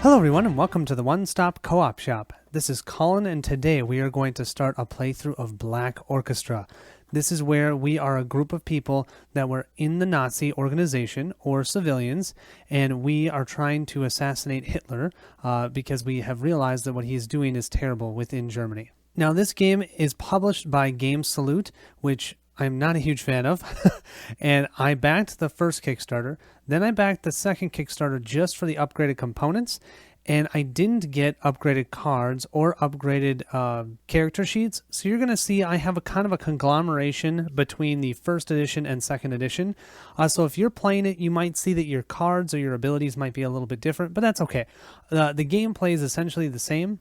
Hello everyone and welcome to the One Stop Co-op Shop. This is Colin and today we are going to start a playthrough of Black Orchestra. This is where we are a group of people that were in the Nazi organization or civilians, and we are trying to assassinate Hitler because we have realized that what he is doing is terrible within Germany. Now this game is published by Game Salute, which I'm not a huge fan of, and I backed the first Kickstarter, then I backed the second Kickstarter just for the upgraded components, and I didn't get upgraded cards or upgraded character sheets, so you're going to see I have a kind of a conglomeration between the first edition and second edition. So if you're playing it, you might see that your cards or your abilities might be a little bit different, but that's okay. The gameplay is essentially the same.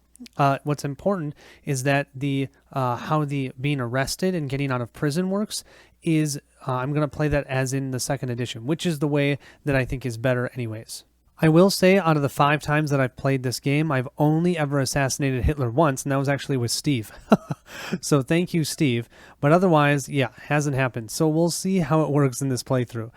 What's important is that how the being arrested and getting out of prison works is I'm going to play that as in the second edition, which is the way that I think is better anyways. I will say out of the 5 times that I've played this game, I've only ever assassinated Hitler once, and that was actually with Steve. So thank you, Steve. But otherwise, yeah, hasn't happened. So we'll see how it works in this playthrough.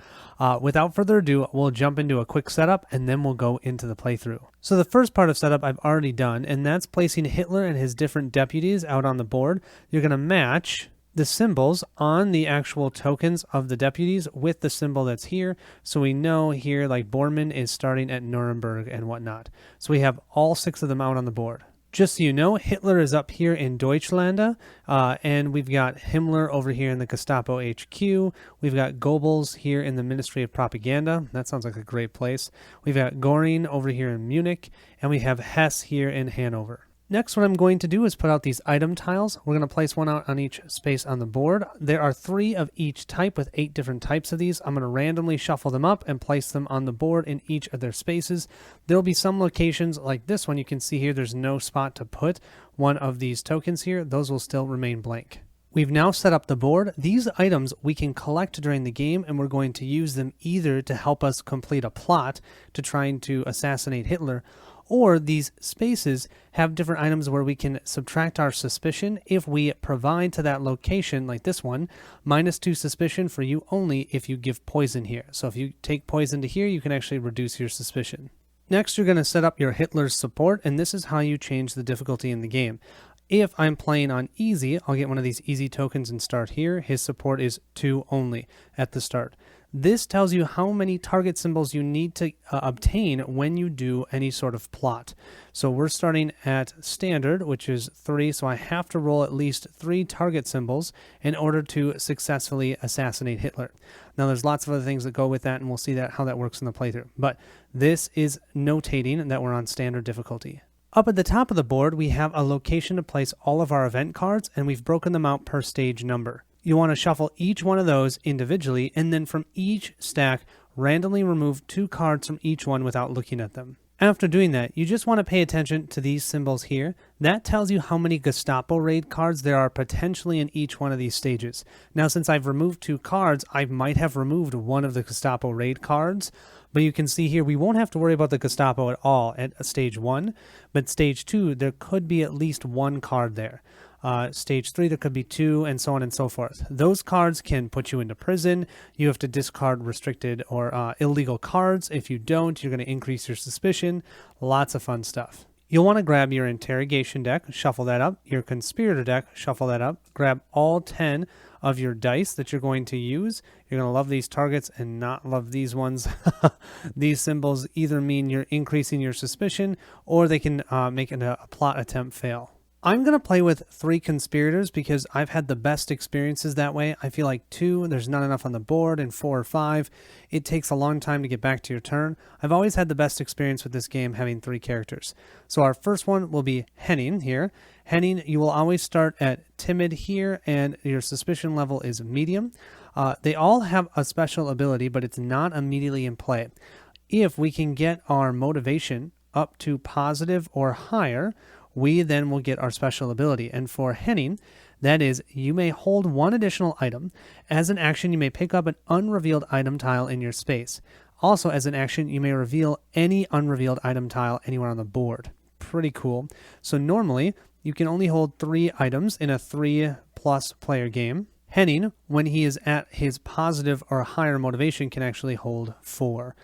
Without further ado, we'll jump into a quick setup, and then we'll go into the playthrough. So the first part of setup I've already done, and that's placing Hitler and his different deputies out on the board. You're going to match the symbols on the actual tokens of the deputies with the symbol that's here. So we know here, like Bormann is starting at Nuremberg and whatnot. So we have all 6 of them out on the board. Just so you know, Hitler is up here in Deutschland, and we've got Himmler over here in the Gestapo HQ. We've got Goebbels here in the Ministry of Propaganda. That sounds like a great place. We've got Göring over here in Munich, and we have Hess here in Hanover. Next, what I'm going to do is put out these item tiles. We're going to place one out on each space on the board. There are 3 of each type with 8 different types of these. I'm going to randomly shuffle them up and place them on the board in each of their spaces. There'll be some locations like this one. You can see here there's no spot to put one of these tokens here. Those will still remain blank. We've now set up the board. These items we can collect during the game, and we're going to use them either to help us complete a plot to trying to assassinate Hitler, or these spaces have different items where we can subtract our suspicion if we provide to that location, like this one, -2 suspicion for you only if you give poison here. So if you take poison to here, you can actually reduce your suspicion. Next, you're going to set up your Hitler's support, and this is how you change the difficulty in the game. If I'm playing on easy, I'll get one of these easy tokens and start here. His support is 2 only at the start. This tells you how many target symbols you need to obtain when you do any sort of plot. So we're starting at standard, which is 3, so I have to roll at least 3 target symbols in order to successfully assassinate Hitler. Now there's lots of other things that go with that, and we'll see how that works in the playthrough. But this is notating that we're on standard difficulty. Up at the top of the board, we have a location to place all of our event cards, and we've broken them out per stage number. You want to shuffle each one of those individually, and then from each stack, randomly remove 2 cards from each one without looking at them. After doing that, you just want to pay attention to these symbols here. That tells you how many Gestapo raid cards there are potentially in each one of these stages. Now, since I've removed 2 cards, I might have removed one of the Gestapo raid cards, but you can see here we won't have to worry about the Gestapo at all at stage 1, but stage 2, there could be at least 1 card there. Stage 3, there could be 2, and so on and so forth. Those cards can put you into prison. You have to discard restricted or illegal cards. If you don't, you're going to increase your suspicion. Lots of fun stuff. You'll want to grab your interrogation deck, shuffle that up, your conspirator deck, shuffle that up, grab all 10 of your dice that you're going to use. You're going to love these targets and not love these ones. These symbols either mean you're increasing your suspicion, or they can make a plot attempt fail. I'm going to play with 3 conspirators because I've had the best experiences that way. I feel like 2, there's not enough on the board, and 4 or 5, it takes a long time to get back to your turn. I've always had the best experience with this game having 3 characters. So our first one will be Henning here. Henning, you will always start at timid here, and your suspicion level is medium. They all have a special ability, but it's not immediately in play. If we can get our motivation up to positive or higher, we then will get our special ability. And for Henning, that is, you may hold 1 additional item. As an action, you may pick up an unrevealed item tile in your space. Also, as an action, you may reveal any unrevealed item tile anywhere on the board. Pretty cool. So normally, you can only hold 3 items in a 3+ player game. Henning, when he is at his positive or higher motivation, can actually hold 4.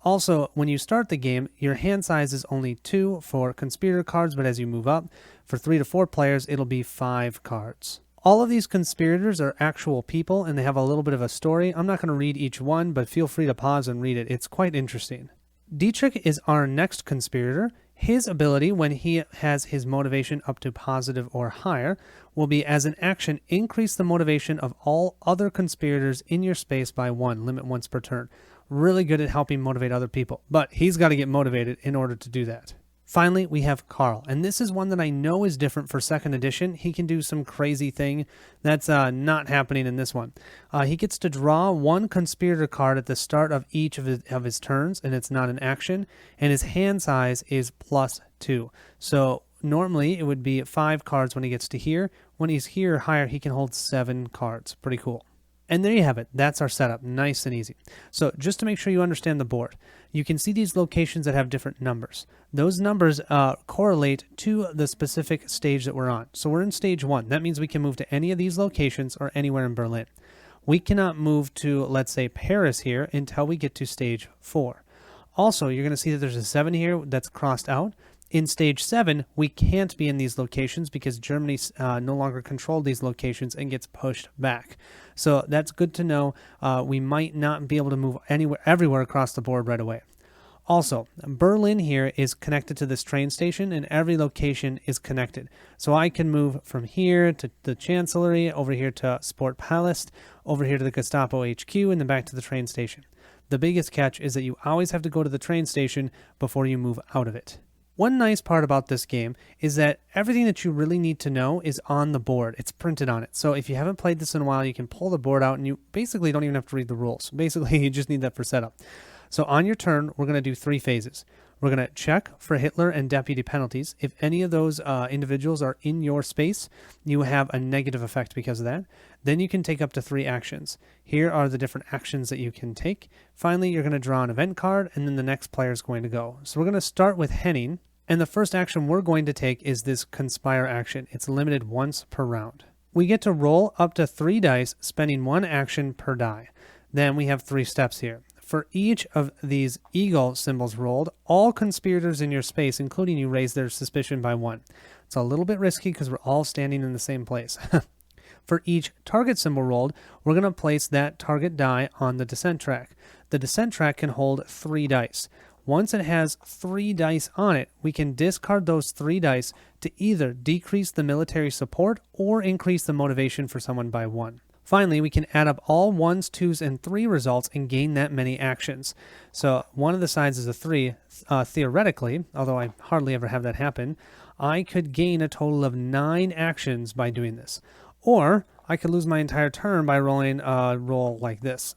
Also, when you start the game, your hand size is only 2 for conspirator cards, but as you move up, for 3 to 4 players, it'll be 5 cards. All of these conspirators are actual people, and they have a little bit of a story. I'm not going to read each one, but feel free to pause and read it. It's quite interesting. Dietrich is our next conspirator. His ability, when he has his motivation up to positive or higher, will be, as an action, increase the motivation of all other conspirators in your space by 1, limit once per turn. Really good at helping motivate other people, but he's got to get motivated in order to do that. Finally, we have Carl, and this is one that I know is different for 2nd edition. He can do some crazy thing that's not happening in this one. He gets to draw 1 conspirator card at the start of each of his turns, and it's not an action, and his hand size is +2. So normally it would be 5 cards when he gets to here. When he's here or higher, he can hold 7 cards. Pretty cool. And there you have it. That's our setup. Nice and easy. So just to make sure you understand the board, you can see these locations that have different numbers. Those numbers correlate to the specific stage that we're on. So we're in stage 1. That means we can move to any of these locations or anywhere in Berlin. We cannot move to, let's say, Paris here until we get to stage 4. Also, you're going to see that there's a 7 here that's crossed out. In stage 7, we can't be in these locations because Germany no longer controlled these locations and gets pushed back. So that's good to know. We might not be able to move everywhere across the board right away. Also, Berlin here is connected to this train station, and every location is connected. So I can move from here to the Chancellery, over here to Sportpalast, over here to the Gestapo HQ, and then back to the train station. The biggest catch is that you always have to go to the train station before you move out of it. One nice part about this game is that everything that you really need to know is on the board. It's printed on it. So if you haven't played this in a while, you can pull the board out and you basically don't even have to read the rules. Basically, you just need that for setup. So on your turn, we're going to do 3 phases. We're going to check for Hitler and deputy penalties. If any of those individuals are in your space, you have a negative effect because of that. Then you can take up to 3 actions. Here are the different actions that you can take. Finally, you're going to draw an event card, and then the next player is going to go. So we're going to start with Henning. And the first action we're going to take is this Conspire action. It's limited once per round. We get to roll up to 3 dice, spending 1 action per die. Then we have 3 steps here. For each of these eagle symbols rolled, all conspirators in your space, including you, raise their suspicion by 1. It's a little bit risky because we're all standing in the same place. For each target symbol rolled, we're going to place that target die on the descent track. The descent track can hold 3 dice. Once it has 3 dice on it, we can discard those 3 dice to either decrease the military support or increase the motivation for someone by 1. Finally, we can add up all 1s, 2s, and 3 results and gain that many actions. So one of the sides is a 3. Theoretically, although I hardly ever have that happen, I could gain a total of 9 actions by doing this. Or I could lose my entire turn by rolling a roll like this.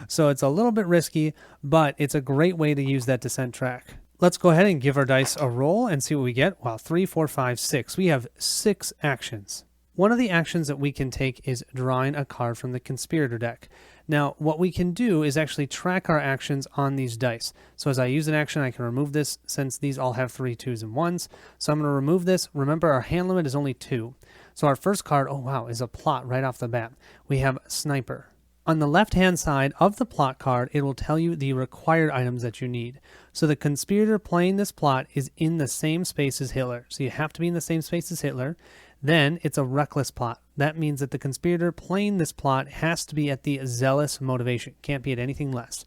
So it's a little bit risky, but it's a great way to use that descent track. Let's go ahead and give our dice a roll and see what we get. Wow, 3, 4, 5, 6. We have 6 actions. One of the actions that we can take is drawing a card from the conspirator deck. Now, what we can do is actually track our actions on these dice. So as I use an action, I can remove this since these all have 3 2s and 1s. So I'm going to remove this. Remember, our hand limit is only 2. So our first card, oh wow, is a plot right off the bat. We have Sniper. On the left-hand side of the plot card, it will tell you the required items that you need. So the conspirator playing this plot is in the same space as Hitler. So you have to be in the same space as Hitler. Then it's a reckless plot. That means that the conspirator playing this plot has to be at the zealous motivation. Can't be at anything less.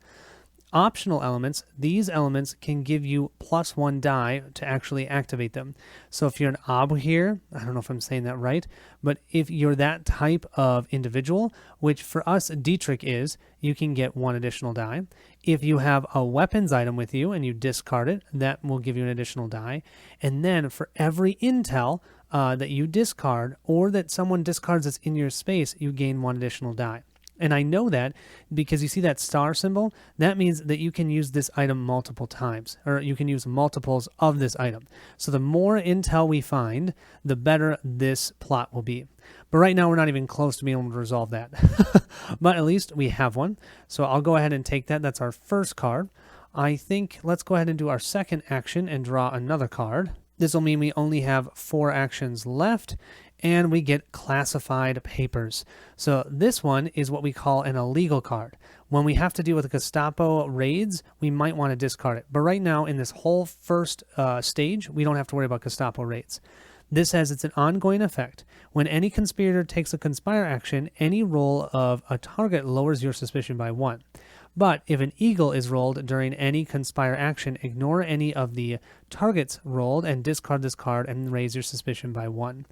Optional elements, these elements can give you +1 die to actually activate them. So if you're an ob here, I don't know if I'm saying that right, but if you're that type of individual, which for us Dietrich is, you can get 1 additional die. If you have a weapons item with you and you discard it, that will give you an additional die. And then for every intel that you discard or that someone discards that's in your space, you gain 1 additional die. And I know that because you see that star symbol, that means that you can use this item multiple times, or you can use multiples of this item. So the more intel we find, the better this plot will be. But right now we're not even close to being able to resolve that. But at least we have one. So I'll go ahead and take that. That's our first card. I think let's go ahead and do our second action and draw another card. This will mean we only have 4 actions left, and we get classified papers. So this one is what we call an illegal card. When we have to deal with Gestapo raids, we might want to discard it. But right now, in this whole first stage, we don't have to worry about Gestapo raids. This says it's an ongoing effect. When any conspirator takes a conspire action, any roll of a target lowers your suspicion by 1. But if an eagle is rolled during any conspire action, ignore any of the targets rolled and discard this card and raise your suspicion by 1.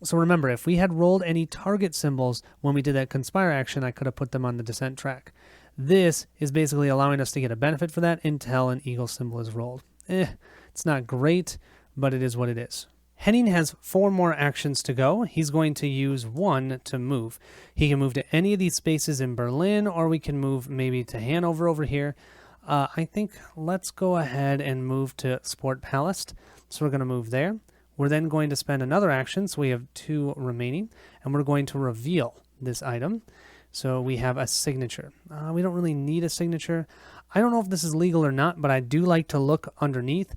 So remember, if we had rolled any target symbols when we did that conspire action, I could have put them on the descent track. This is basically allowing us to get a benefit for that until an eagle symbol is rolled. It's not great, but it is what it is. Henning has 4 more actions to go. He's going to use 1 to move. He can move to any of these spaces in Berlin, or we can move maybe to Hanover over here. I think let's go ahead and move to Sport Palace. So we're going to move there. We're then going to spend another action, so we have 2 remaining, and we're going to reveal this item. So we have a signature. We don't really need a signature. I don't know if this is legal or not, but I do like to look underneath.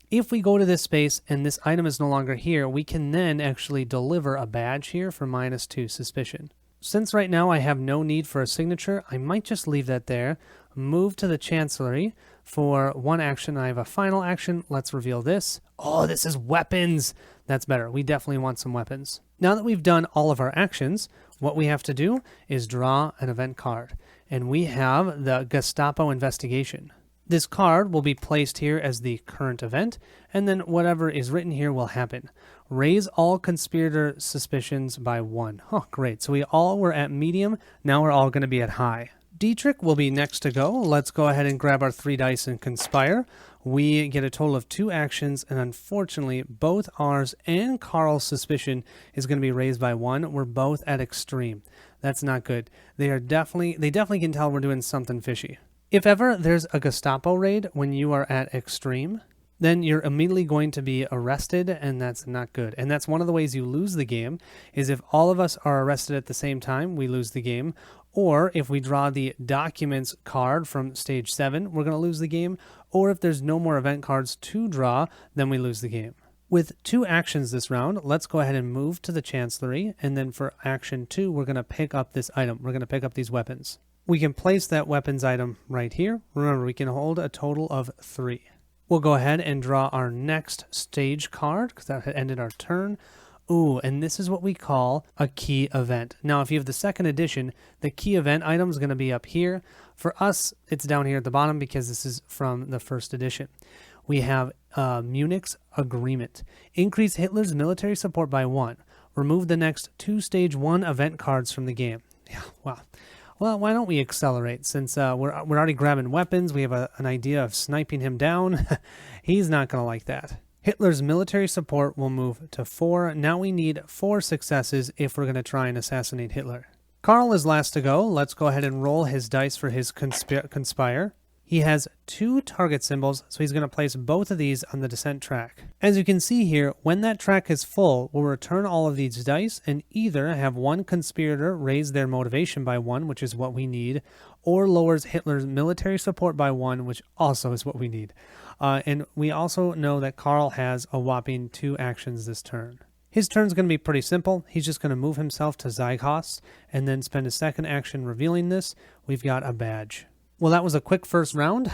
If we go to this space and this item is no longer here, we can then actually deliver a badge here for -2 suspicion. Since right now I have no need for a signature, I might just leave that there, move to the Chancellery for 1 action. I have a final action. Let's reveal this. Oh, this is weapons. That's better. We definitely want some weapons. Now that we've done all of our actions, what we have to do is draw an event card. And we have the Gestapo investigation. This card will be placed here as the current event, and then whatever is written here will happen. Raise all conspirator suspicions by 1. Oh, great. So we all were at medium. Now we're all going to be at high. Dietrich will be next to go. Let's go ahead and grab our 3 dice and conspire. We get a total of 2 actions, and unfortunately, both ours and Carl's suspicion is going to be raised by 1. We're both at extreme. That's not good. They definitely can tell we're doing something fishy. If ever there's a Gestapo raid when you are at extreme, then you're immediately going to be arrested, and that's not good. And that's one of the ways you lose the game, is if all of us are arrested at the same time, we lose the game. Or if we draw the documents card from stage 7, we're going to lose the game. Or if there's no more event cards to draw, then we lose the game. With 2 actions this round, let's go ahead and move to the Chancellery. And then for action 2, we're going to pick up this item. We're going to pick up these weapons. We can place that weapons item right here. Remember, we can hold a total of 3. We'll go ahead and draw our next stage card because that had ended our turn. Ooh, and this is what we call a key event. Now, if you have the 2nd edition, the key event item is going to be up here. For us, it's down here at the bottom because this is from the 1st edition. We have Munich's Agreement. Increase Hitler's military support by 1. Remove the next 2 stage 1 event cards from the game. Yeah, wow. Well, why don't we accelerate? Since we're already grabbing weapons, we have an idea of sniping him down. He's not going to like that. Hitler's military support will move to 4. Now we need 4 successes if we're going to try and assassinate Hitler. Carl is last to go. Let's go ahead and roll his dice for his conspire. He has 2 target symbols, so he's going to place both of these on the descent track. As you can see here, when that track is full, we'll return all of these dice and either have 1 conspirator raise their motivation by 1, which is what we need, or lowers Hitler's military support by 1, which also is what we need. And we also know that Carl has a whopping 2 actions this turn. His turn's going to be pretty simple. He's just going to move himself to Zygost and then spend a 2nd action revealing this. We've got a badge. Well, that was a quick first round.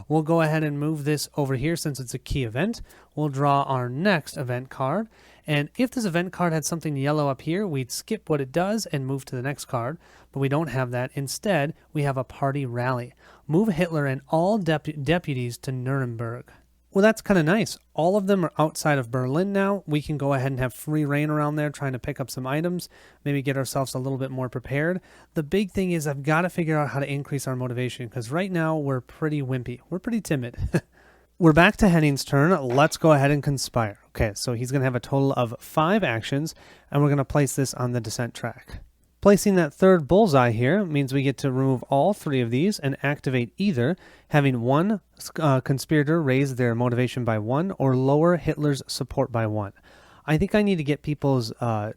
We'll go ahead and move this over here since it's a key event. We'll draw our next event card. And if this event card had something yellow up here, we'd skip what it does and move to the next card. But we don't have that. Instead, we have a party rally. Move Hitler and all deputies to Nuremberg. Well, that's kind of nice. All of them are outside of Berlin now. We can go ahead and have free reign around there trying to pick up some items, maybe get ourselves a little bit more prepared. The big thing is I've got to figure out how to increase our motivation because right now we're pretty wimpy. We're pretty timid. We're back to Henning's turn. Let's go ahead and conspire. Okay, so he's going to have a total of 5 actions, and we're going to place this on the descent track. Placing that 3rd bullseye here means we get to remove all 3 of these and activate either having 1 conspirator raise their motivation by 1 or lower Hitler's support by 1. I think I need to get people's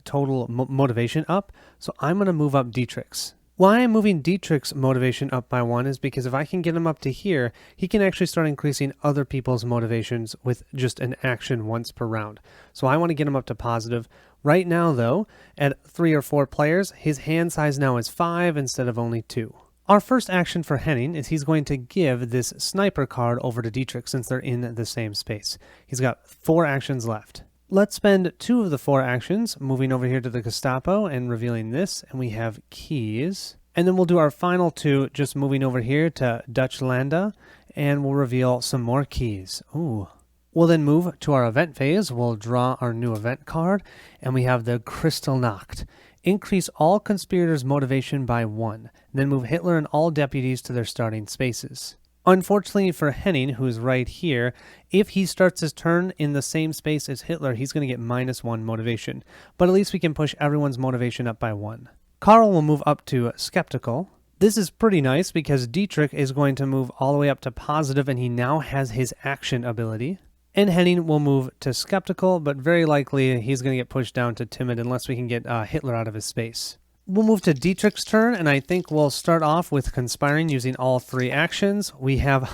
total motivation up, so I'm going to move up Dietrich's. Why I'm moving Dietrich's motivation up by 1 is because if I can get him up to here, he can actually start increasing other people's motivations with just an action once per round. So I want to get him up to positive. Right now, though, at 3 or 4 players, his hand size now is 5 instead of only 2. Our first action for Henning is he's going to give this sniper card over to Dietrich since they're in the same space. He's got 4 actions left. Let's spend 2 of the 4 actions moving over here to the Gestapo and revealing this, and we have keys. And then we'll do our final 2 just moving over here to Deutschlanda, and we'll reveal some more keys. Ooh. We'll then move to our event phase. We'll draw our new event card, and we have the Kristallnacht. Increase all conspirators' motivation by 1. Then move Hitler and all deputies to their starting spaces. Unfortunately for Henning, who's right here, if he starts his turn in the same space as Hitler, he's going to get -1 motivation. But at least we can push everyone's motivation up by 1. Karl will move up to skeptical. This is pretty nice because Dietrich is going to move all the way up to positive, and he now has his action ability. And Henning will move to skeptical, but very likely he's going to get pushed down to timid unless we can get Hitler out of his space. We'll move to Dietrich's turn, and I think we'll start off with conspiring using all 3 actions. We have...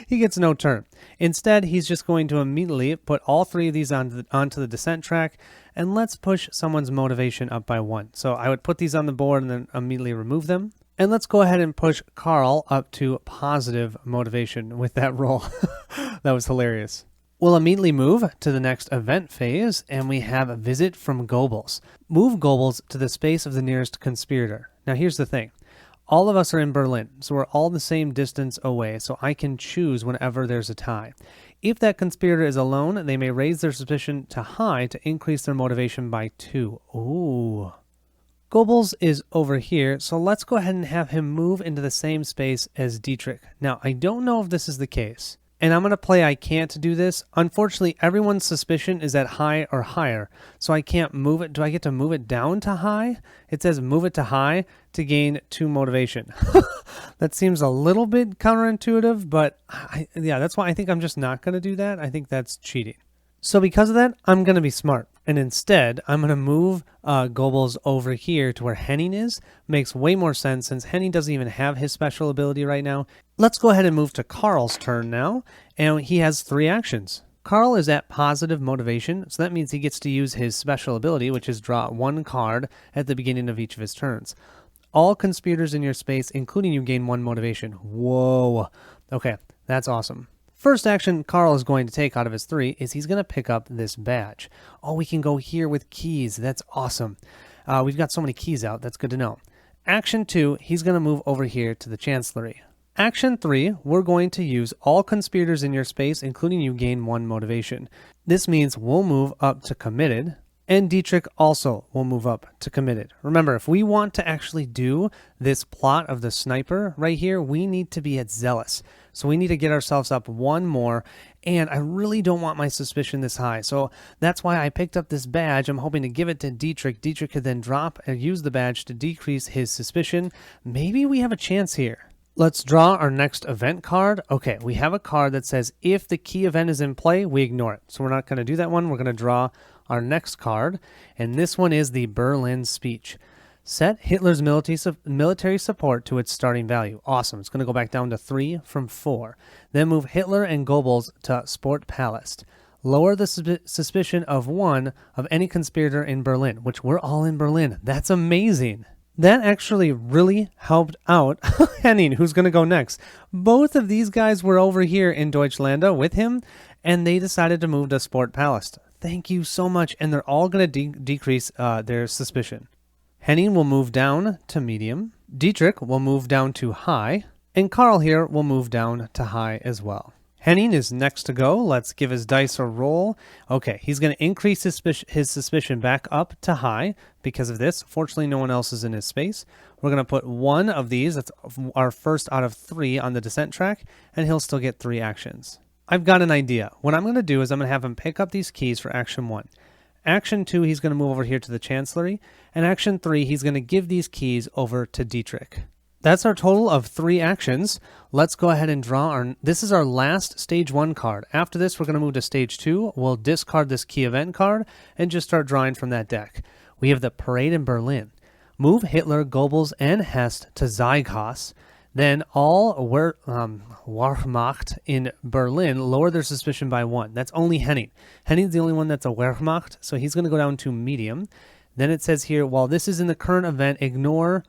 he gets no turn. Instead, he's just going to immediately put all 3 of these onto the descent track, and let's push someone's motivation up by 1. So I would put these on the board and then immediately remove them. And let's go ahead and push Karl up to positive motivation with that roll. That was hilarious. We'll immediately move to the next event phase, and we have a visit from Goebbels. Move Goebbels to the space of the nearest conspirator. Now here's the thing. All of us are in Berlin, so we're all the same distance away, so I can choose whenever there's a tie. If that conspirator is alone, they may raise their suspicion to high to increase their motivation by 2. Ooh. Goebbels is over here, so let's go ahead and have him move into the same space as Dietrich. Now, I don't know if this is the case, and I'm going to play I can't do this. Unfortunately, everyone's suspicion is at high or higher, so I can't move it. Do I get to move it down to high? It says move it to high to gain 2 motivation. That seems a little bit counterintuitive, but yeah, that's why I think I'm just not going to do that. I think that's cheating. So because of that, I'm going to be smart. And instead, I'm going to move Goebbels over here to where Henning is. Makes way more sense since Henning doesn't even have his special ability right now. Let's go ahead and move to Karl's turn now. And he has 3 actions. Karl is at positive motivation, so that means he gets to use his special ability, which is draw 1 card at the beginning of each of his turns. All conspirators in your space, including you, gain 1 motivation. Whoa. Okay, that's awesome. First action Karl is going to take out of his 3 is he's going to pick up this badge. Oh, we can go here with keys. That's awesome. We've got so many keys out. That's good to know. Action 2, he's going to move over here to the Chancellery. Action 3, we're going to use all conspirators in your space, including you, gain 1 motivation. This means we'll move up to committed, and Dietrich also will move up to committed. Remember, if we want to actually do this plot of the sniper right here, we need to be at zealous. So we need to get ourselves up 1 more, and I really don't want my suspicion this high. So that's why I picked up this badge. I'm hoping to give it to Dietrich. Dietrich could then drop and use the badge to decrease his suspicion. Maybe we have a chance here. Let's draw our next event card. Okay, we have a card that says if the key event is in play, we ignore it. So we're not going to do that one. We're going to draw our next card, and this one is the Berlin speech. Set Hitler's military support to its starting value. Awesome. It's going to go back down to 3 from 4. Then move Hitler and Goebbels to Sportpalast. Lower the suspicion of 1 of any conspirator in Berlin, which we're all in Berlin. That's amazing. That actually really helped out Henning, who's going to go next. Both of these guys were over here in Deutschlanda with him, and they decided to move to Sportpalast. Thank you so much, and they're all going to decrease their suspicion. Henning will move down to medium, Dietrich will move down to high, and Karl here will move down to high as well. Henning is next to go. Let's give his dice a roll. Okay, he's going to increase his suspicion back up to high because of this. Fortunately, no one else is in his space. We're going to put 1 of these, that's our first out of 3, on the descent track, and he'll still get 3 actions. I've got an idea. What I'm going to do is I'm going to have him pick up these keys for action 1. Action 2, he's going to move over here to the Chancellery. And action 3, he's going to give these keys over to Dietrich. That's our total of 3 actions. Let's go ahead and draw this is our last stage 1 card. After this, we're going to move to stage 2. We'll discard this key event card and just start drawing from that deck. We have the parade in Berlin. Move Hitler, Goebbels, and Hess to Zeughaus. Then all Wehrmacht in Berlin lower their suspicion by 1. That's only Henning. Henning's the only one that's a Wehrmacht, so he's going to go down to medium. Then it says here, while this is in the current event, ignore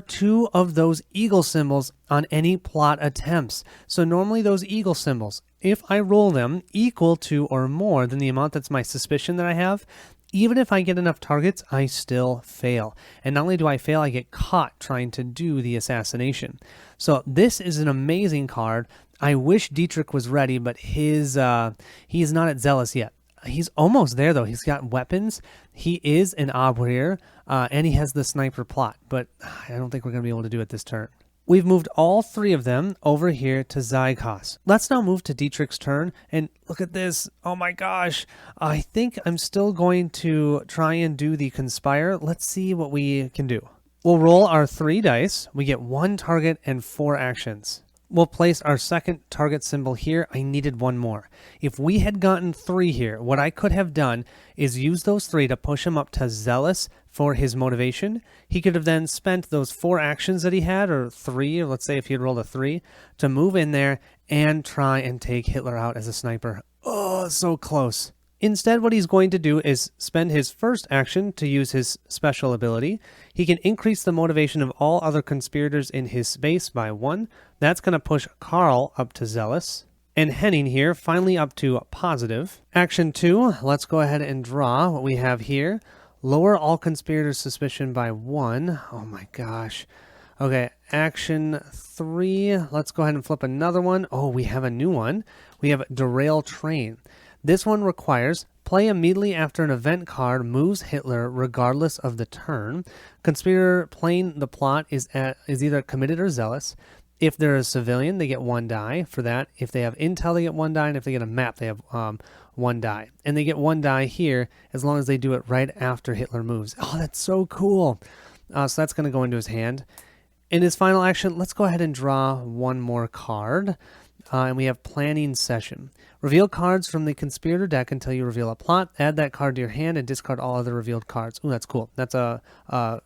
2 of those eagle symbols on any plot attempts. So normally those eagle symbols, if I roll them equal to or more than the amount that's my suspicion that I have, even if I get enough targets, I still fail. And not only do I fail, I get caught trying to do the assassination. So this is an amazing card. I wish Dietrich was ready, but he is not at Zealous yet. He's almost there, though. He's got weapons. He is an Abwehr, and he has the sniper plot, but I don't think we're going to be able to do it this turn. We've moved all 3 of them over here to Zygas. Let's now move to Dietrich's turn, and look at this. Oh my gosh. I think I'm still going to try and do the Conspire. Let's see what we can do. We'll roll our 3 dice. We get 1 target and 4 actions. We'll place our second target symbol here. I needed 1 more. If we had gotten 3 here, what I could have done is use those 3 to push him up to Zealous for his motivation. He could have then spent those 4 actions that he had, or 3, or let's say if he had rolled a 3, to move in there and try and take Hitler out as a sniper. Oh, so close. Instead, what he's going to do is spend his first action to use his special ability. He can increase the motivation of all other conspirators in his space by 1. That's going to push Karl up to Zealous. And Henning here, finally up to positive. Action 2, let's go ahead and draw what we have here. Lower all conspirators' suspicion by 1. Oh my gosh. Okay, action 3, let's go ahead and flip another one. Oh, we have a new one. We have Derail Train. This one requires play immediately after an event card moves Hitler regardless of the turn. Conspirator playing the plot is either committed or zealous. If they're a civilian, they get 1 die for that. If they have intel, they get 1 die. And if they get a map, they have 1 die. And they get 1 die here as long as they do it right after Hitler moves. Oh, that's so cool. So that's going to go into his hand. In his final action, let's go ahead and draw 1 more card. And we have Planning Session. Reveal cards from the Conspirator deck until you reveal a plot. Add that card to your hand and discard all other revealed cards. Ooh, that's cool. That's an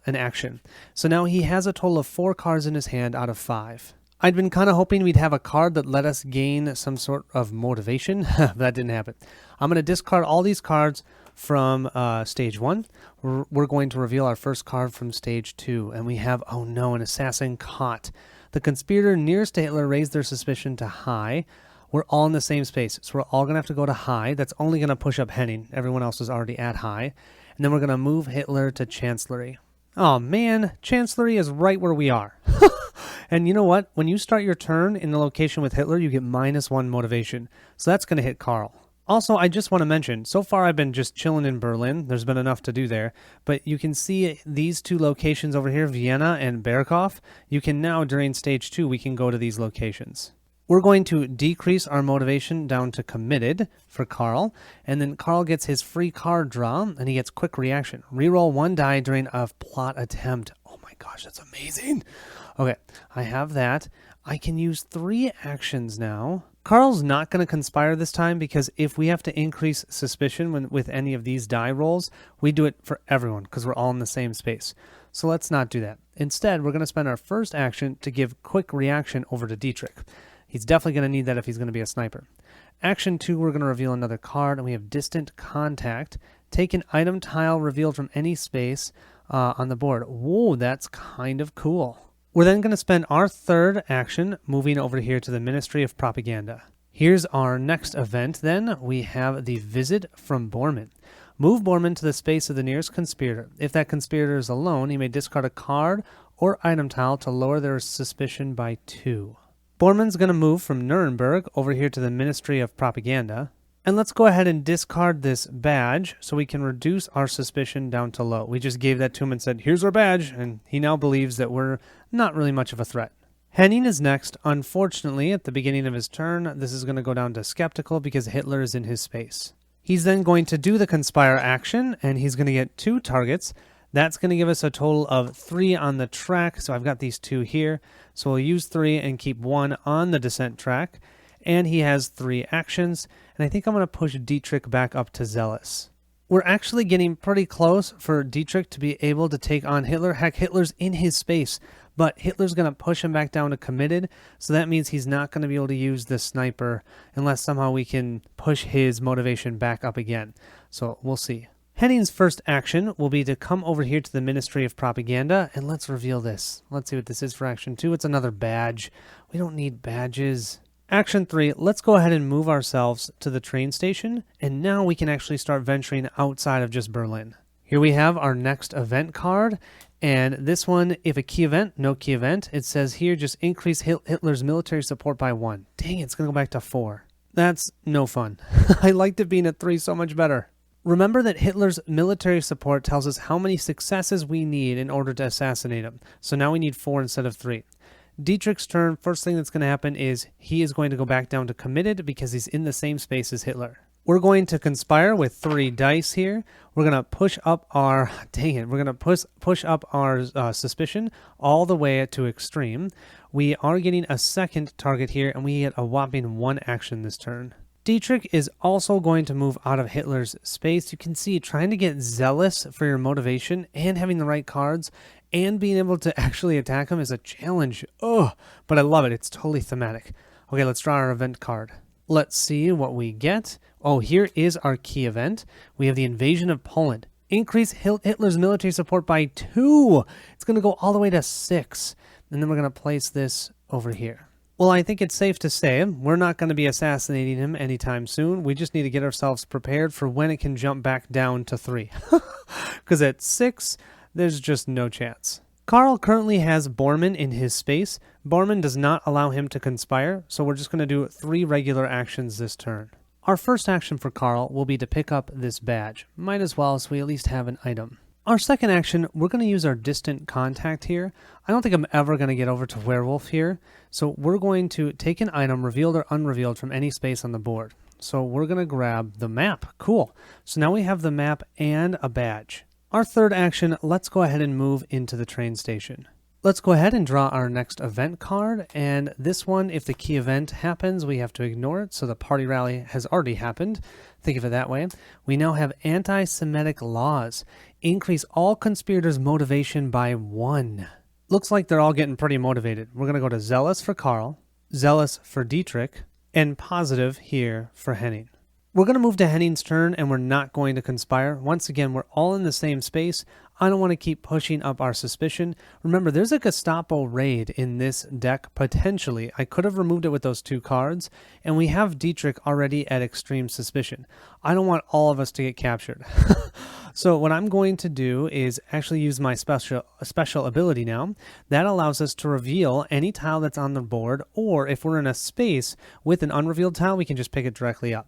action. So now he has a total of 4 cards in his hand out of 5. I'd been kind of hoping we'd have a card that let us gain some sort of motivation. That didn't happen. I'm going to discard all these cards from stage 1. We're going to reveal our first card from stage 2. And we have, oh no, an assassin caught. The conspirator nearest to Hitler raised their suspicion to high. We're all in the same space, so we're all going to have to go to high. That's only going to push up Henning. Everyone else is already at high. And then we're going to move Hitler to Chancellery. Oh man, Chancellery is right where we are. And you know what? When you start your turn in the location with Hitler, you get -1 motivation. So that's going to hit Karl. Also, I just want to mention, so far I've been just chilling in Berlin. There's been enough to do there. But you can see these 2 locations over here, Vienna and Berghof. You can now, during stage 2, we can go to these locations. We're going to decrease our motivation down to committed for Karl. And then Karl gets his free card draw, and he gets quick reaction. Reroll 1 die during a plot attempt. Oh my gosh, that's amazing. Okay, I have that. I can use 3 actions now. Karl's not going to conspire this time because if we have to increase suspicion with any of these die rolls, we do it for everyone because we're all in the same space. So let's not do that. Instead, we're going to spend our first action to give quick reaction over to Dietrich. He's definitely going to need that if he's going to be a sniper. Action 2, we're going to reveal another card, and we have Distant Contact. Take an item tile revealed from any space on the board. Whoa, that's kind of cool. We're then going to spend our third action moving over here to the Ministry of Propaganda. Here's our next event then. We have the Visit from Bormann. Move Bormann to the space of the nearest conspirator. If that conspirator is alone, he may discard a card or item tile to lower their suspicion by 2. Bormann's going to move from Nuremberg over here to the Ministry of Propaganda. And let's go ahead and discard this badge so we can reduce our suspicion down to low. We just gave that to him and said, here's our badge, and he now believes that we're not really much of a threat. Henning is next. Unfortunately, at the beginning of his turn, this is going to go down to skeptical because Hitler is in his space. He's then going to do the Conspire action, and he's going to get 2 targets. That's going to give us a total of 3 on the track, so I've got these 2 here. So we'll use 3 and keep 1 on the descent track. And he has 3 actions, and I think I'm going to push Dietrich back up to Zealous. We're actually getting pretty close for Dietrich to be able to take on Hitler. Heck, Hitler's in his space, but Hitler's going to push him back down to committed, so that means he's not going to be able to use the sniper unless somehow we can push his motivation back up again. So we'll see. Henning's first action will be to come over here to the Ministry of Propaganda, and let's reveal this. Let's see what this is for Action 2. It's another badge. We don't need badges. Action 3, let's go ahead and move ourselves to the train station, and now we can actually start venturing outside of just Berlin. Here we have our next event card, and this one, if a key event, no key event. It says here, just increase Hitler's military support by 1. Dang, it's going to go back to 4. That's no fun. I liked it being at 3 so much better. Remember that Hitler's military support tells us how many successes we need in order to assassinate him. So now we need 4 instead of 3. Dietrich's turn, first thing that's going to happen is he is going to go back down to committed because he's in the same space as Hitler. We're going to conspire with 3 dice here. We're going to push up our, we're going to push up our suspicion all the way to extreme. We are getting a second target here, and we get a whopping 1 action this turn. Dietrich is also going to move out of Hitler's space. You can see trying to get zealous for your motivation and having the right cards and being able to actually attack him is a challenge. Oh, but I love it. It's totally thematic. Okay, let's draw our event card. Let's see what we get. Oh, here is our key event. We have the invasion of Poland. Increase Hitler's military support by 2. It's going to go all the way to 6. And then we're going to place this over here. Well, I think it's safe to say we're not going to be assassinating him anytime soon. We just need to get ourselves prepared for when it can jump back down to 3. Because at 6, there's just no chance. Karl currently has Bormann in his space. Bormann does not allow him to conspire, so we're just going to do 3 regular actions this turn. Our first action for Karl will be to pick up this badge. Might as well, so we at least have an item. Our second action, we're going to use our distant contact here. I don't think I'm ever going to get over to werewolf here. So we're going to take an item, revealed or unrevealed, from any space on the board. So we're going to grab the map. Cool. So now we have the map and a badge. Our third action, let's go ahead and move into the train station. Let's go ahead and draw our next event card, and this one, if the key event happens, we have to ignore it, so the party rally has already happened. Think of it that way. We now have anti-Semitic laws. Increase all conspirators' motivation by 1. Looks like they're all getting pretty motivated. We're going to go to zealous for Karl, zealous for Dietrich, and positive here for Henning. We're going to move to Henning's turn, and we're not going to conspire. Once again, we're all in the same space. I don't want to keep pushing up our suspicion. Remember, there's a Gestapo raid in this deck, potentially. I could have removed it with those 2 cards, and we have Dietrich already at extreme suspicion. I don't want all of us to get captured. So what I'm going to do is actually use my special ability now. That allows us to reveal any tile that's on the board, or if we're in a space with an unrevealed tile, we can just pick it directly up.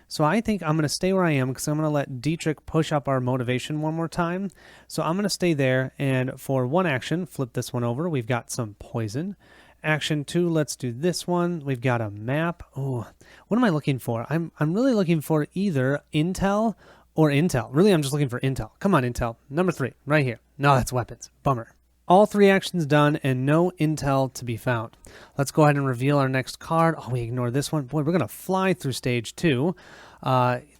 So I think I'm going to stay where I am because I'm going to let Dietrich push up our motivation one more time. So I'm going to stay there, and for 1 action, flip this one over. We've got some poison. Action 2, let's do this one. We've got a map. Oh, what am I looking for? I'm really looking for either intel or intel. Really, I'm just looking for intel. Come on, intel. Number 3, right here. No, that's weapons. Bummer. All 3 actions done and no intel to be found. Let's go ahead and reveal our next card. Oh, we ignore this one. Boy, we're going to fly through stage 2.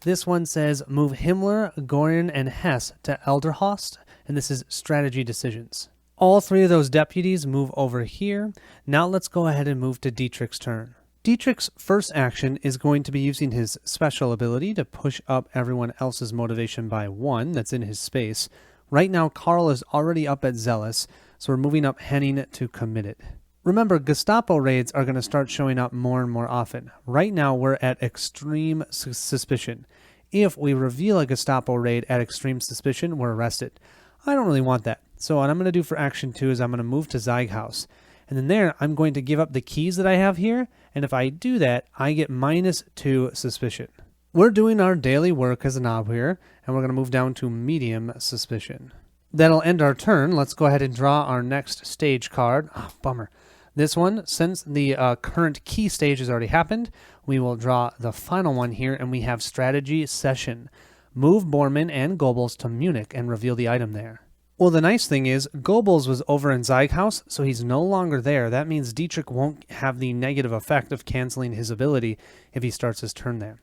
This one says move Himmler, Göring, and Hess to Elderhorst, and this is strategy decisions. All 3 of those deputies move over here. Now let's go ahead and move to Dietrich's turn. Dietrich's first action is going to be using his special ability to push up everyone else's motivation by 1 that's in his space. Right now, Karl is already up at zealous, so we're moving up Henning to committed. Remember, Gestapo raids are going to start showing up more and more often. Right now, we're at extreme suspicion. If we reveal a Gestapo raid at extreme suspicion, we're arrested. I don't really want that. So what I'm going to do for action 2 is I'm going to move to Zeighaus. And then there, I'm going to give up the keys that I have here. And if I do that, I get -2 suspicion. We're doing our daily work as a knob here, and we're going to move down to medium suspicion. That'll end our turn. Let's go ahead and draw our next stage card. Oh, bummer. This one, since the current key stage has already happened, we will draw the final one here, and we have strategy session. Move Bormann and Goebbels to Munich and reveal the item there. Well, the nice thing is Goebbels was over in Zeighaus, so he's no longer there. That means Dietrich won't have the negative effect of canceling his ability if he starts his turn there.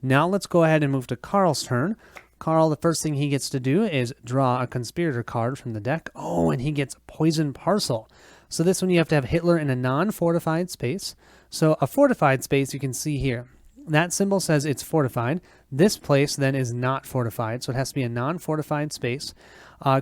Now let's go ahead and move to Karl's turn. Karl, the first thing he gets to do is draw a conspirator card from the deck. Oh, and he gets Poison Parcel. So this one you have to have Hitler in a non-fortified space. So a fortified space you can see here. That symbol says it's fortified. This place then is not fortified, so it has to be a non-fortified space.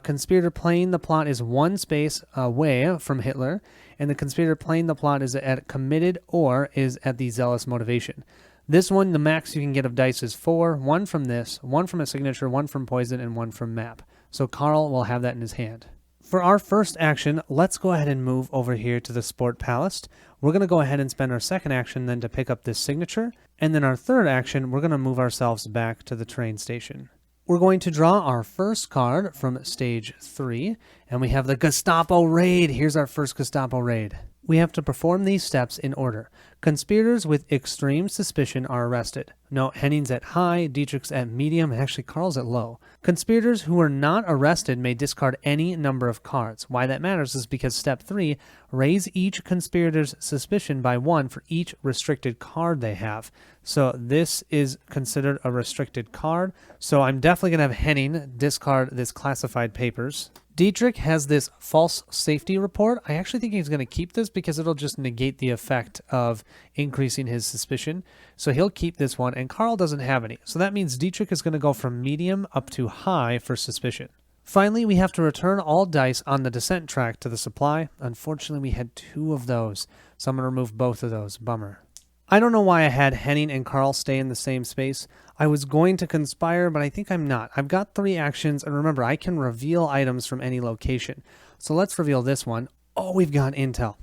Conspirator playing the plot is one space away from Hitler, and the conspirator playing the plot is at committed or is at the zealous motivation. This one, the max you can get of dice is 4, 1 from this, 1 from a signature, 1 from poison, and 1 from map. So Carl will have that in his hand. For our first action, let's go ahead and move over here to the Sport Palace. We're going to go ahead and spend our second action then to pick up this signature, and then our third action, we're going to move ourselves back to the train station. We're going to draw our first card from stage 3, and we have the Gestapo raid. Here's our first Gestapo raid. We have to perform these steps in order. Conspirators with extreme suspicion are arrested. Note, Henning's at high, Dietrich's at medium, and actually Carl's at low. Conspirators who are not arrested may discard any number of cards. Why that matters is because step 3, raise each conspirator's suspicion by 1 for each restricted card they have. So this is considered a restricted card. So I'm definitely going to have Henning discard this classified papers. Dietrich has this false safety report. I actually think he's going to keep this because it'll just negate the effect of increasing his suspicion. So he'll keep this one, and Carl doesn't have any. So that means Dietrich is going to go from medium up to high for suspicion. Finally, we have to return all dice on the descent track to the supply. Unfortunately, we had 2 of those, so I'm going to remove both of those. Bummer. I don't know why I had Henning and Carl stay in the same space. I was going to conspire, but I think I'm not. I've got 3 actions, and remember, I can reveal items from any location. So let's reveal this one. Oh, we've got intel.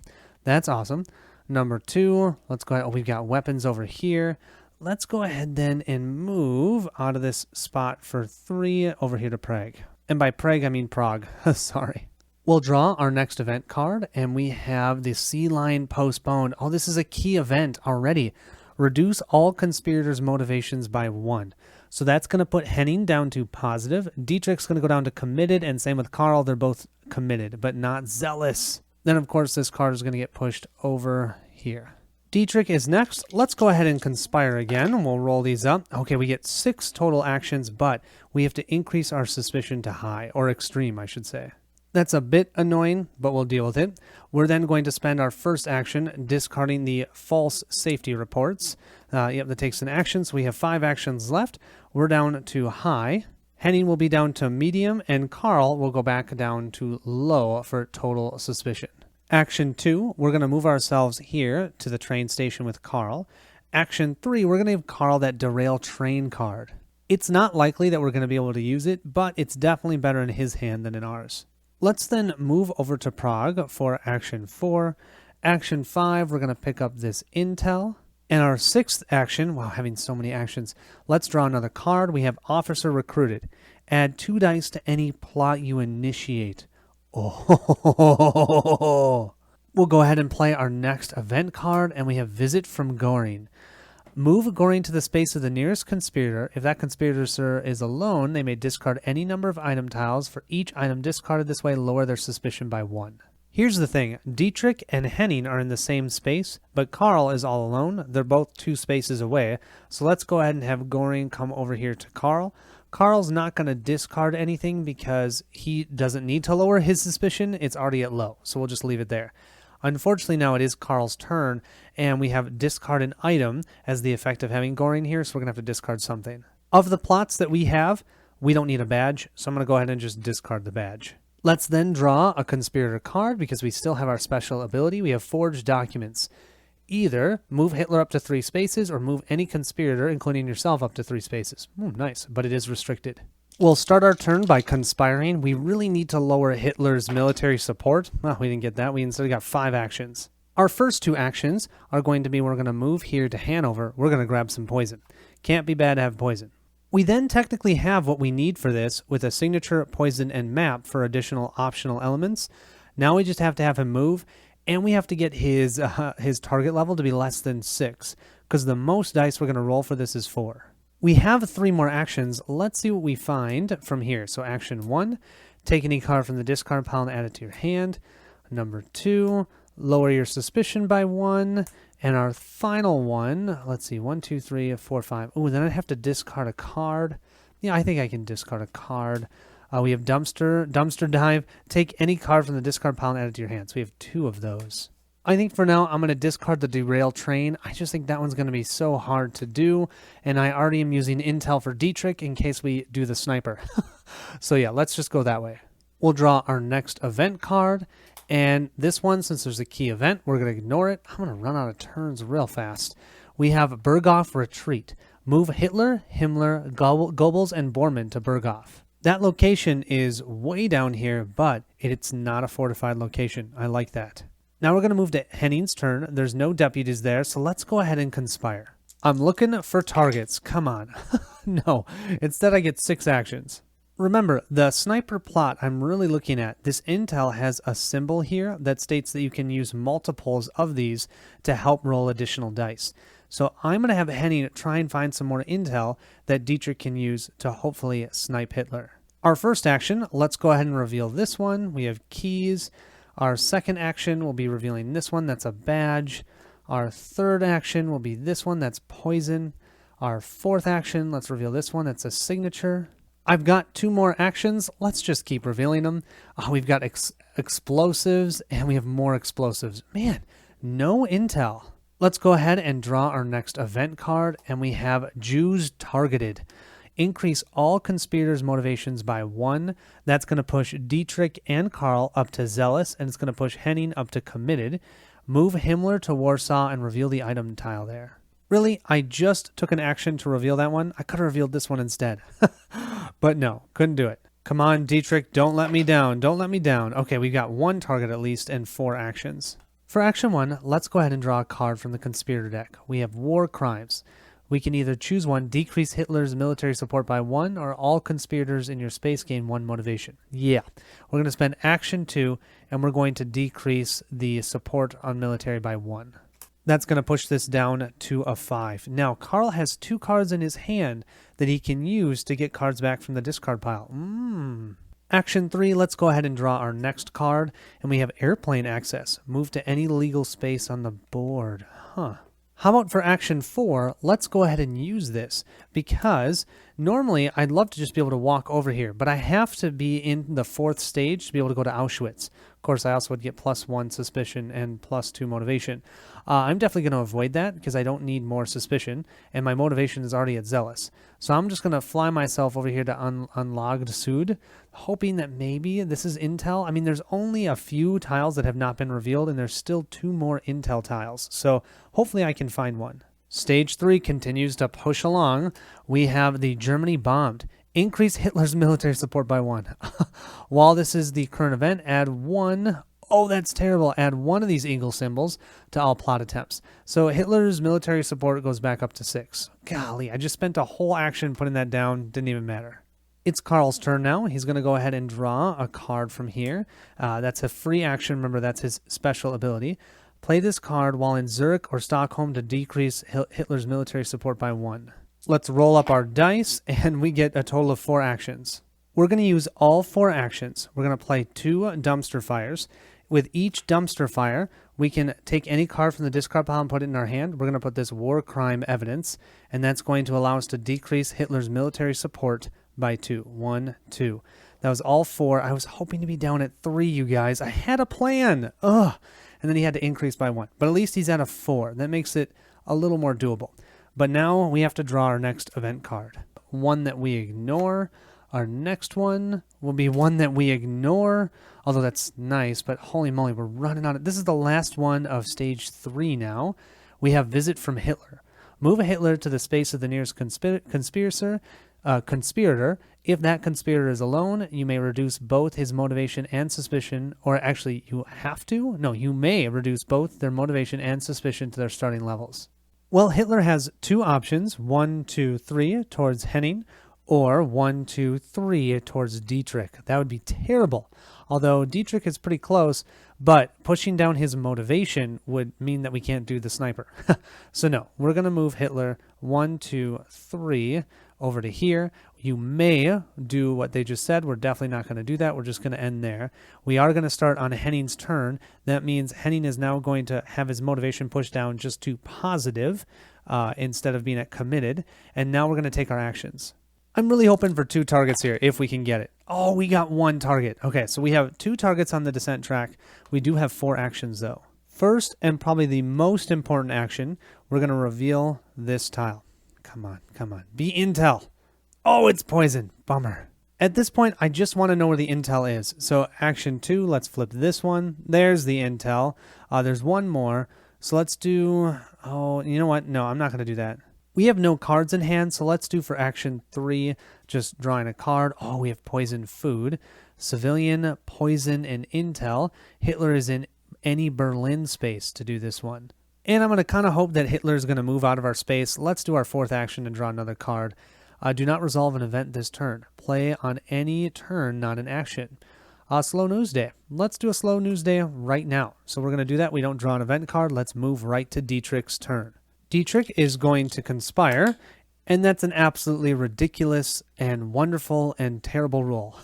That's awesome. Number 2, let's go ahead. Oh, we've got weapons over here. Let's go ahead then and move out of this spot for 3 over here to Prague. And by Prague, I mean Prague. Sorry. We'll draw our next event card, and we have the Sea Lion postponed. Oh, this is a key event already. Reduce all conspirators' motivations by 1. So that's going to put Henning down to positive. Dietrich's going to go down to committed, and same with Carl. They're both committed, but not zealous. Then, of course, this card is going to get pushed over here. Dietrich is next. Let's go ahead and conspire again. We'll roll these up. Okay, we get 6 total actions, but we have to increase our suspicion to high, or extreme, I should say. That's a bit annoying, but we'll deal with it. We're then going to spend our first action discarding the false safety reports. Yep, that takes an action, so we have 5 actions left. We're down to high. Henning will be down to medium, and Carl will go back down to low for total suspicion. Action 2, we're going to move ourselves here to the train station with Carl. Action 3, we're going to give Carl that derail train card. It's not likely that we're going to be able to use it, but it's definitely better in his hand than in ours. Let's then move over to Prague for Action 4. Action 5, we're going to pick up this intel. And our 6th action, wow, having so many actions, let's draw another card. We have Officer Recruited. Add 2 dice to any plot you initiate. Oh, we'll go ahead and play our next event card, and we have Visit from Goring. Move Goring to the space of the nearest conspirator. If that conspirator, sir, is alone, they may discard any number of item tiles. For each item discarded this way, lower their suspicion by 1. Here's the thing. Dietrich and Henning are in the same space, but Carl is all alone. They're both 2 spaces away. So let's go ahead and have Goring come over here to Carl. Carl's not going to discard anything because he doesn't need to lower his suspicion. It's already at low, so we'll just leave it there. Unfortunately, now it is Carl's turn, and we have discard an item as the effect of having Goring here, so we're going to have to discard something. Of the plots that we have, we don't need a badge, so I'm going to go ahead and just discard the badge. Let's then draw a conspirator card because we still have our special ability. We have Forged Documents. Either move Hitler up to 3 spaces or move any conspirator, including yourself, up to 3 spaces. Nice, but it is restricted. We'll start our turn by conspiring. We really need to lower Hitler's military support. Well, we didn't get that. We instead got 5 actions. Our first 2 actions are going to be we're going to move here to Hanover. We're going to grab some poison. Can't be bad to have poison. We then technically have what we need for this with a signature, poison, and map for additional optional elements. Now we just have to have him move, and we have to get his target level to be less than 6, because the most dice we're going to roll for this is 4. We have 3 more actions. Let's see what we find from here. So action 1, take any card from the discard pile and add it to your hand. Number 2, lower your suspicion by 1. And our final one, let's see, 1, 2, 3, 4, 5. Oh, then I'd have to discard a card. Yeah, I think I can discard a card. We have dumpster dive. Take any card from the discard pile and add it to your hand. So we have 2 of those. I think for now I'm going to discard the derail train. I just think that one's going to be so hard to do, and I already am using intel for Dietrich in case we do the sniper. So yeah, let's just go that way. We'll draw our next event card, and this one, since there's a key event, we're going to ignore it. I'm going to run out of turns real fast. We have Berghoff Retreat. Move Hitler, Himmler, Goebbels, and Bormann to Berghoff. That location is way down here, but it's not a fortified location. I like that. Now we're going to move to Henning's turn. There's no deputies there, so let's go ahead and conspire. I'm looking for targets. Come on. No, instead I get 6 actions. Remember, the sniper plot I'm really looking at, this intel has a symbol here that states that you can use multiples of these to help roll additional dice. So I'm going to have Henning try and find some more intel that Dietrich can use to hopefully snipe Hitler. Our first action, let's go ahead and reveal this one. We have keys. Our second action will be revealing this one. That's a badge. Our third action will be this one. That's poison. Our fourth action, let's reveal this one. That's a signature. I've got 2 more actions. Let's just keep revealing them. We've got explosives, and we have more explosives. Man, no intel. Let's go ahead and draw our next event card, and we have Jews targeted. Increase all conspirators' motivations by 1. That's going to push Dietrich and Karl up to zealous, and it's going to push Henning up to committed. Move Himmler to Warsaw and reveal the item tile there. Really, I just took an action to reveal that one. I could have revealed this one instead. But no, couldn't do it. Come on, Dietrich, don't let me down. Don't let me down. Okay, we've got 1 target at least and 4 actions. For action 1, let's go ahead and draw a card from the conspirator deck. We have war crimes. We can either choose one, decrease Hitler's military support by 1, or all conspirators in your space gain 1 motivation. Yeah, we're going to spend action 2, and we're going to decrease the support on military by 1. That's going to push this down to a 5. Now, Karl has 2 cards in his hand that he can use to get cards back from the discard pile. Action 3, let's go ahead and draw our next card, and we have airplane access. Move to any legal space on the board. How about for action 4, let's go ahead and use this, because normally I'd love to just be able to walk over here, but I have to be in the 4th stage to be able to go to Auschwitz. Of course, I also would get +1 suspicion and +2 motivation. I'm definitely going to avoid that because I don't need more suspicion, and my motivation is already at zealous. So I'm just going to fly myself over here to Unlogged Sud, hoping that maybe this is intel. I mean, there's only a few tiles that have not been revealed, and there's still 2 more intel tiles. So hopefully I can find one. Stage 3 continues to push along. We have the Germany bombed. Increase Hitler's military support by 1. While this is the current event, add 1. Oh, that's terrible. Add 1 of these eagle symbols to all plot attempts. So Hitler's military support goes back up to 6. Golly, I just spent a whole action putting that down. Didn't even matter. It's Karl's turn now. He's going to go ahead and draw a card from here. That's a free action. Remember, that's his special ability. Play this card while in Zurich or Stockholm to decrease Hitler's military support by 1. Let's roll up our dice, and we get a total of 4 actions. We're going to use all 4 actions. We're going to play 2 dumpster fires. With each dumpster fire, we can take any card from the discard pile and put it in our hand. We're going to put this war crime evidence, and that's going to allow us to decrease Hitler's military support by 2. 1, 2. That was all 4. I was hoping to be down at 3, you guys. I had a plan. Ugh. And then he had to increase by 1. But at least he's at a 4. That makes it a little more doable. But now we have to draw our next event card. One that we ignore. Our next one will be one that we ignore. Although that's nice, but holy moly, we're running out of... This is the last one of stage 3 now. We have Visit from Hitler. Move a Hitler to the space of the nearest conspirator. If that conspirator is alone, you may reduce both his motivation and suspicion, or actually, you have to? No, you may reduce both their motivation and suspicion to their starting levels. Well, Hitler has 2 options, 1, 2, 3 towards Henning, or 1, 2, 3 towards Dietrich. That would be terrible. Although Dietrich is pretty close, but pushing down his motivation would mean that we can't do the sniper. So no, we're going to move Hitler 1, 2, 3 over to here. You may do what they just said. We're definitely not going to do that. We're just going to end there. We are going to start on Henning's turn. That means Henning is now going to have his motivation pushed down just to positive instead of being at committed. And now we're going to take our actions. I'm really hoping for 2 targets here, if we can get it. Oh, we got 1 target. Okay, so we have 2 targets on the descent track. We do have 4 actions, though. First, and probably the most important action, we're going to reveal this tile. Come on, come on. Be intel. Oh, it's poison. Bummer. At this point, I just want to know where the intel is. So action 2, let's flip this one. There's the intel. There's one more. So let's do... Oh, you know what? No, I'm not going to do that. We have no cards in hand, so let's do for action 3, just drawing a card. Oh, we have poison food, civilian, poison, and intel. Hitler is in any Berlin space to do this one. And I'm going to kind of hope that Hitler is going to move out of our space. Let's do our 4th action and draw another card. Do not resolve an event this turn. Play on any turn, not an action. Slow news day. Let's do a slow news day right now. So we're going to do that. We don't draw an event card. Let's move right to Dietrich's turn. Dietrich is going to conspire, and that's an absolutely ridiculous and wonderful and terrible roll.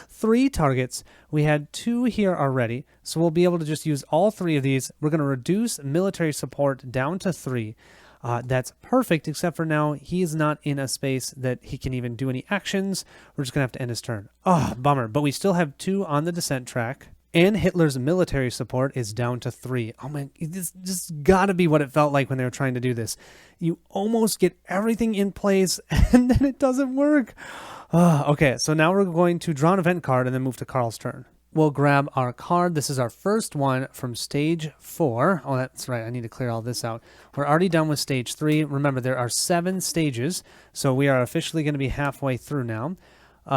3 targets. We had 2 here already, so we'll be able to just use all 3 of these. We're going to reduce military support down to 3. That's perfect, except for now he's not in a space that he can even do any actions. We're just going to have to end his turn. Oh, bummer. But we still have 2 on the descent track. And Hitler's military support is down to 3. Oh man, this just gotta be what it felt like when they were trying to do this. You almost get everything in place and then it doesn't work. Okay, so now we're going to draw an event card and then move to Carl's turn. We'll grab our card. This is our first one from stage 4. Oh, that's right. I need to clear all this out. We're already done with stage 3. Remember, there are 7 stages, so we are officially going to be halfway through now.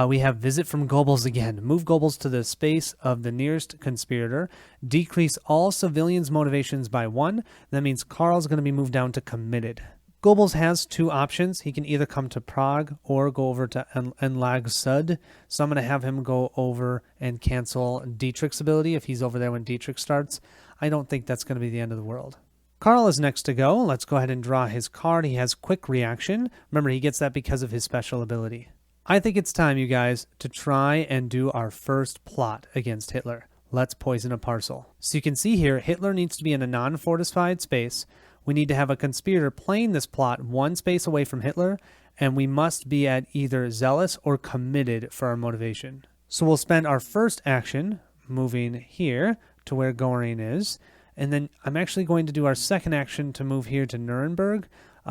We have Visit from Goebbels again. Move Goebbels to the space of the nearest conspirator. Decrease all civilians' motivations by 1. That means Carl's going to be moved down to committed. Goebbels has 2 options. He can either come to Prague or go over to Enlag Sud. So I'm going to have him go over and cancel Dietrich's ability if he's over there when Dietrich starts. I don't think that's going to be the end of the world. Carl is next to go. Let's go ahead and draw his card. He has quick reaction. Remember, he gets that because of his special ability. I think it's time, you guys, to try and do our first plot against Hitler. Let's poison a parcel. So you can see here, Hitler needs to be in a non-fortified space. We need to have a conspirator playing this plot 1 space away from Hitler, and we must be at either zealous or committed for our motivation. So we'll spend our first action moving here to where Göring is, and then I'm actually going to do our second action to move here to Nuremberg,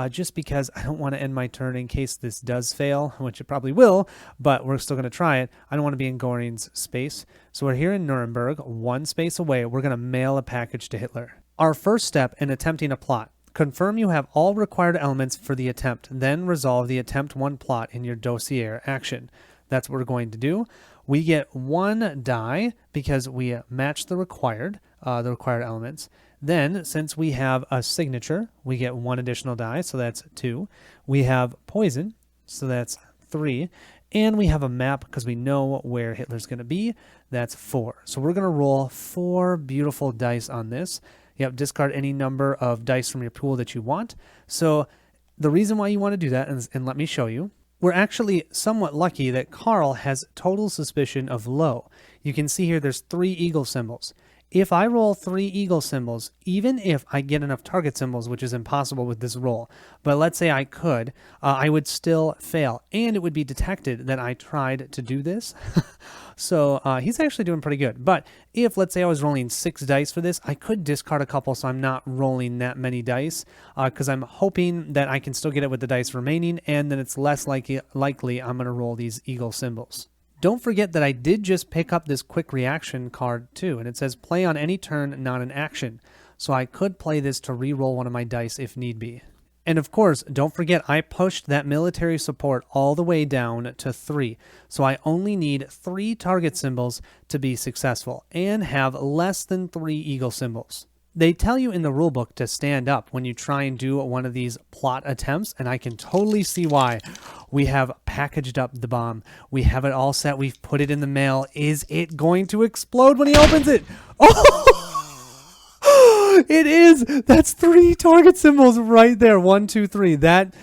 just because I don't want to end my turn in case this does fail, which it probably will, but we're still going to try it. I don't want to be in Göring's space. So we're here in Nuremberg, 1 space away. We're going to mail a package to Hitler. Our first step in attempting a plot. Confirm you have all required elements for the attempt, then resolve the attempt 1 plot in your dossier action. That's what we're going to do. We get 1 die because we match the required elements. Then, since we have a signature, we get 1 additional die, so that's 2. We have poison, so that's 3. And we have a map because we know where Hitler's going to be. That's 4. So we're going to roll 4 beautiful dice on this. Yep, discard any number of dice from your pool that you want. So the reason why you want to do that, and let me show you, we're actually somewhat lucky that Carl has total suspicion of low. You can see here there's 3 eagle symbols. If I roll 3 eagle symbols, even if I get enough target symbols, which is impossible with this roll, but let's say I could, I would still fail, and it would be detected that I tried to do this. So he's actually doing pretty good. But if, let's say I was rolling 6 dice for this, I could discard a couple so I'm not rolling that many dice, because I'm hoping that I can still get it with the dice remaining, and then it's less likely I'm going to roll these eagle symbols. Don't forget that I did just pick up this quick reaction card too, and it says play on any turn, not an action. So I could play this to re-roll one of my dice if need be. And of course, don't forget I pushed that military support all the way down to 3. So I only need 3 target symbols to be successful and have less than 3 eagle symbols. They tell you in the rulebook to stand up when you try and do one of these plot attempts, and I can totally see why. We have packaged up the bomb. We have it all set. We've put it in the mail. Is it going to explode when he opens it? Oh! It is! That's 3 target symbols right there. 1, 2, 3. That...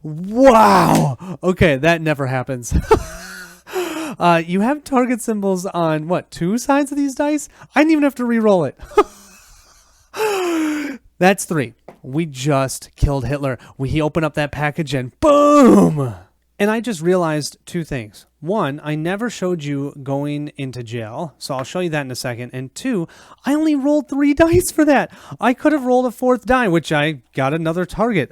Wow! Okay, that never happens. You have target symbols on, what, 2 sides of these dice? I didn't even have to re-roll it. That's 3. We just killed Hitler. He opened up that package and boom! And I just realized two things. One, I never showed you going into jail, so I'll show you that in a second. And two, I only rolled 3 dice for that. I could have rolled a 4th die, which I got another target.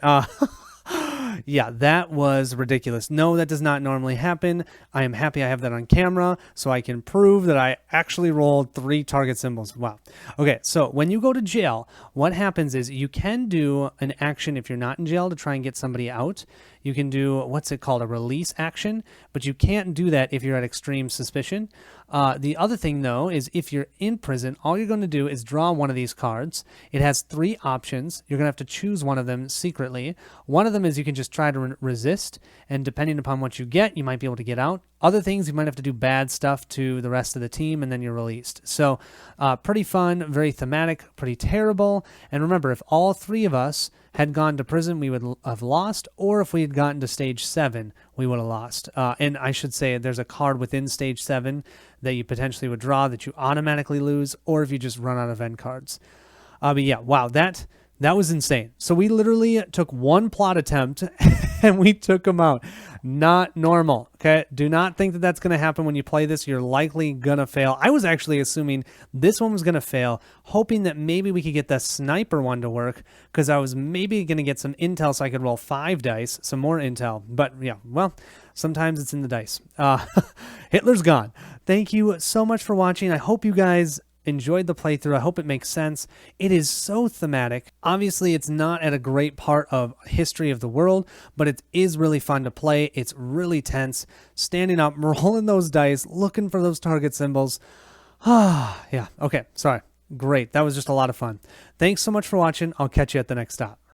Yeah, that was ridiculous. No, that does not normally happen. I am happy I have that on camera so I can prove that I actually rolled 3 target symbols. Wow. Okay, so when you go to jail, what happens is you can do an action if you're not in jail to try and get somebody out. You can do, what's it called, a release action, but you can't do that if you're at extreme suspicion. The other thing, though, is if you're in prison, all you're going to do is draw one of these cards. It has 3 options. You're going to have to choose one of them secretly. One of them is you can just try to resist, and depending upon what you get, you might be able to get out. Other things, you might have to do bad stuff to the rest of the team, and then you're released. So pretty fun, very thematic, pretty terrible. And remember, if all 3 of us had gone to prison, we would have lost, or if we had gotten to stage 7, we would have lost. And I should say there's a card within stage 7 that you potentially would draw that you automatically lose, or if you just run out of end cards. But yeah, wow, that was insane. So we literally took 1 plot attempt and we took them out. Not normal, okay? Do not think that that's going to happen when you play this. You're likely going to fail. I was actually assuming this one was going to fail, hoping that maybe we could get the sniper one to work, because I was maybe going to get some intel so I could roll 5 dice, some more intel. But yeah, well, sometimes it's in the dice. Hitler's gone. Thank you so much for watching. I hope you guys enjoyed the playthrough. I hope it makes sense. It is so thematic. Obviously, it's not at a great part of history of the world, but it is really fun to play. It's really tense. Standing up, rolling those dice, looking for those target symbols. Yeah. Okay. Sorry. Great. That was just a lot of fun. Thanks so much for watching. I'll catch you at the next stop.